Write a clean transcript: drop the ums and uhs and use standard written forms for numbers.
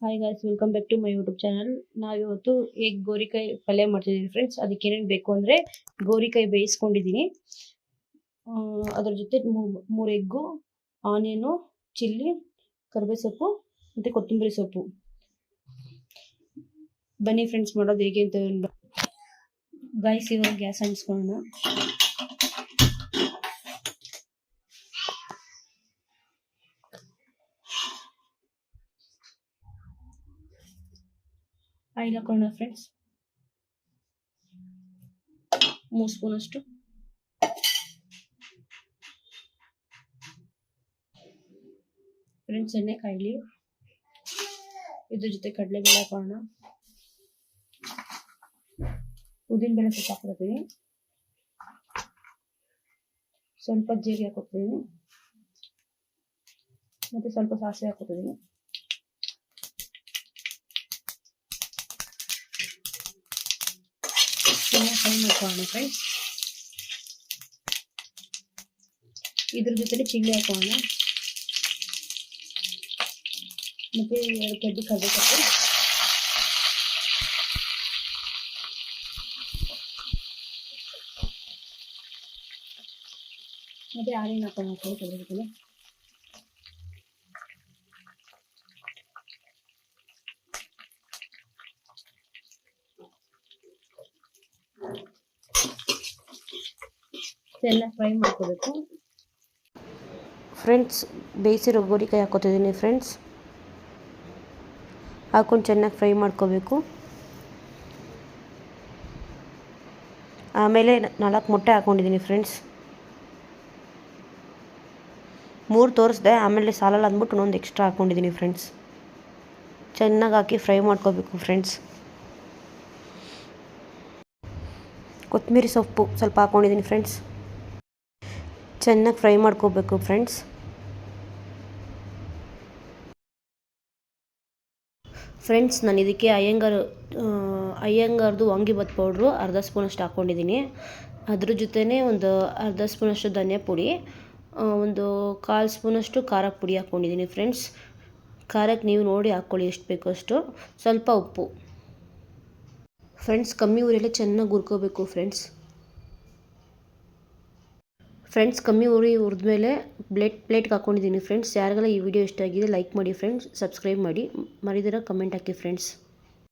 Hi guys, welcome back to my YouTube channel. ನಾವಿವತ್ತು egg ಗೋರಿಕಾಯಿ ಪಲ್ಯ ಮಾಡ್ತಿದ್ದೀವಿ ಫ್ರೆಂಡ್ಸ್. ಅದಕ್ಕೆ ಏನೇನು ಬೇಕು ಅಂದರೆ ಗೋರಿಕಾಯಿ ಬೇಯಿಸ್ಕೊಂಡಿದ್ದೀನಿ, ಅದ್ರ ಜೊತೆ ಮೂರು ಎಗ್ಗು, ಆನಿಯನು, ಚಿಲ್ಲಿ, ಕರಿಬೇವು ಸೊಪ್ಪು ಮತ್ತು ಕೊತ್ತಂಬರಿ ಸೊಪ್ಪು. ಬನ್ನಿ ಫ್ರೆಂಡ್ಸ್, ಮಾಡೋದು ಹೇಗೆ ಅಂತ. ಗಾಯ್ಸ್, ಇವಾಗ ಗ್ಯಾಸ್ ಅಂಟಿಸ್ಕೊಳ್ಳೋಣ. ಆಯಿಲ್ ಹಾಕೋಣ ಫ್ರೆಂಡ್ಸ್, 3 ಸ್ಪೂನ್ ಅಷ್ಟು. ಫ್ರೆಂಡ್ಸ್, ಎಣ್ಣೆ ಕಾಯಿಲಿ. ಇದ್ರ ಜೊತೆ ಕಡಲೆಬೇಳೆ ಹಾಕೋಣ, ಉದ್ದಿನಬೇಳೆ ಸ್ವಲ್ಪ ಹಾಕೊಳ್ತೀವಿ, ಸ್ವಲ್ಪ ಜೀರಿಗೆ ಹಾಕೋತೀವಿ, ಮತ್ತೆ ಸ್ವಲ್ಪ ಸಾಸಿವೆ ಹಾಕೋತೀವಿ. ಫ್ರೈ ಮಾಡ್ಕೊಳ್ಳೋಣ ಫ್ರೆಂಡ್ಸ್. ಇದ್ರ ಜೊತೆ ಚಿಲ್ಲಿ ಹಾಕೋಣ, ಮತ್ತೆ 2 ಕಡ್ಡಿ ಕರಿಬೇವು, ಮತ್ತೆ ಆನಿಯನ್ ಹಾಕೋಣ ಅದ್ರ ಜೊತೆ. ಎಲ್ಲ ಫ್ರೈ ಮಾಡ್ಕೋಬೇಕು ಫ್ರೆಂಡ್ಸ್. ಬೇಯಿಸಿರೋ ಗೋರಿಕಾಯಿ ಹಾಕೋತಿದ್ದೀನಿ ಫ್ರೆಂಡ್ಸ್. ಹಾಕೊಂಡು ಚೆನ್ನಾಗಿ ಫ್ರೈ ಮಾಡ್ಕೋಬೇಕು. ಆಮೇಲೆ 4 ಮೊಟ್ಟೆ ಹಾಕ್ಕೊಂಡಿದ್ದೀನಿ ಫ್ರೆಂಡ್ಸ್. 3 ತೋರಿಸ್ದೆ, ಆಮೇಲೆ ಸಾಲಲ್ಲ ಅಂದ್ಬಿಟ್ಟು ಇನ್ನೊಂದು ಎಕ್ಸ್ಟ್ರಾ ಹಾಕ್ಕೊಂಡಿದ್ದೀನಿ ಫ್ರೆಂಡ್ಸ್. ಚೆನ್ನಾಗಿ ಹಾಕಿ ಫ್ರೈ ಮಾಡ್ಕೋಬೇಕು ಫ್ರೆಂಡ್ಸ್. ಕೊತ್ತಂಬರಿ ಸೊಪ್ಪು ಸ್ವಲ್ಪ ಹಾಕ್ಕೊಂಡಿದ್ದೀನಿ ಫ್ರೆಂಡ್ಸ್. ಚೆನ್ನಾಗಿ ಫ್ರೈ ಮಾಡ್ಕೋಬೇಕು ಫ್ರೆಂಡ್ಸ್. ಫ್ರೆಂಡ್ಸ್, ನಾನು ಇದಕ್ಕೆ ಅಯ್ಯಂಗಾರ್ದು ವಾಂಗಿಬಾತ್ ಪೌಡ್ರು ಅರ್ಧ ಸ್ಪೂನಷ್ಟು ಹಾಕ್ಕೊಂಡಿದ್ದೀನಿ. ಅದ್ರ ಜೊತೆನೇ ಒಂದು ಅರ್ಧ ಸ್ಪೂನಷ್ಟು ಧನಿಯಾ ಪುಡಿ, ಒಂದು 1/4 ಸ್ಪೂನಷ್ಟು ಖಾರ ಪುಡಿ ಹಾಕ್ಕೊಂಡಿದ್ದೀನಿ ಫ್ರೆಂಡ್ಸ್. ಖಾರಕ್ಕೆ ನೀವು ನೋಡಿ ಹಾಕ್ಕೊಳ್ಳಿ ಎಷ್ಟು ಬೇಕೋ ಅಷ್ಟು. ಸ್ವಲ್ಪ ಉಪ್ಪು ಫ್ರೆಂಡ್ಸ್. ಕಮ್ಮಿ ಉರಿಯಲ್ಲೇ ಚೆನ್ನಾಗಿ ಹುರ್ಕೋಬೇಕು ಫ್ರೆಂಡ್ಸ್. ಕಮ್ಮಿ ಉರಿ ಹುರಿದ್ಮೇಲೆ ಪ್ಲೇಟ್ಗೆ ಹಾಕ್ಕೊಂಡಿದ್ದೀನಿ ಫ್ರೆಂಡ್ಸ್. ಯಾರಿಗೆಲ್ಲ ಈ ವಿಡಿಯೋ ಇಷ್ಟ ಆಗಿದೆ ಲೈಕ್ ಮಾಡಿ ಫ್ರೆಂಡ್ಸ್, ಸಬ್ಸ್ಕ್ರೈಬ್ ಮಾಡಿ, ಮರಿದಿರ ಕಮೆಂಟ್ ಹಾಕಿ ಫ್ರೆಂಡ್ಸ್.